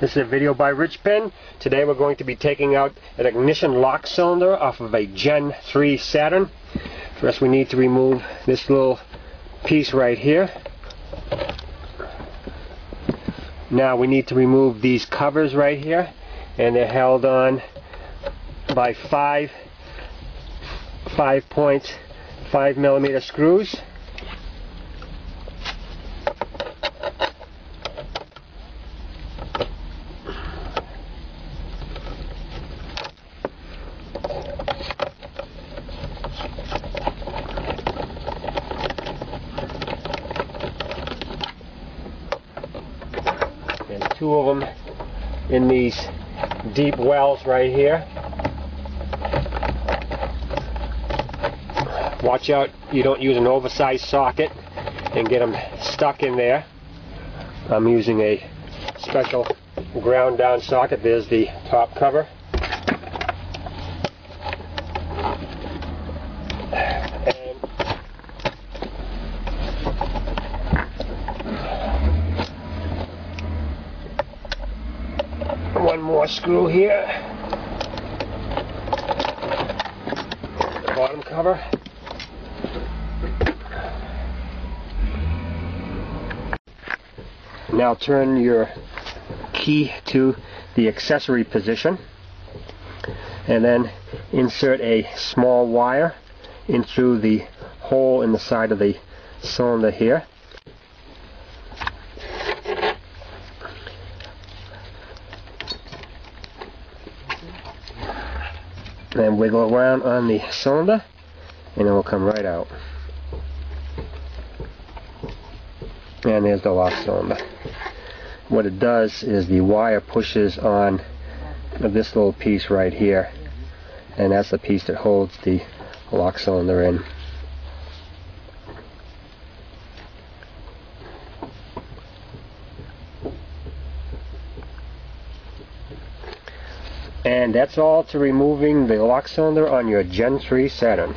This is a video by Richpin. Today we're going to be taking out an ignition lock cylinder off of a Gen 3 Saturn. First we need to remove this little piece right here. Now we need to remove these covers right here, and they're held on by 5.5mm screws. There's two of them in these deep wells right here. Watch out you don't use an oversized socket and get them stuck in there. I'm using a special ground down socket. There's the top cover. And one more screw here. The bottom cover. Now turn your key to the accessory position and then insert a small wire in through the hole in the side of the cylinder here. Then wiggle around on the cylinder and it will come right out. And there's the lock cylinder. What it does is the wire pushes on this little piece right here, and that's the piece that holds the lock cylinder in. And that's all to removing the lock cylinder on your Gen 3 Saturn.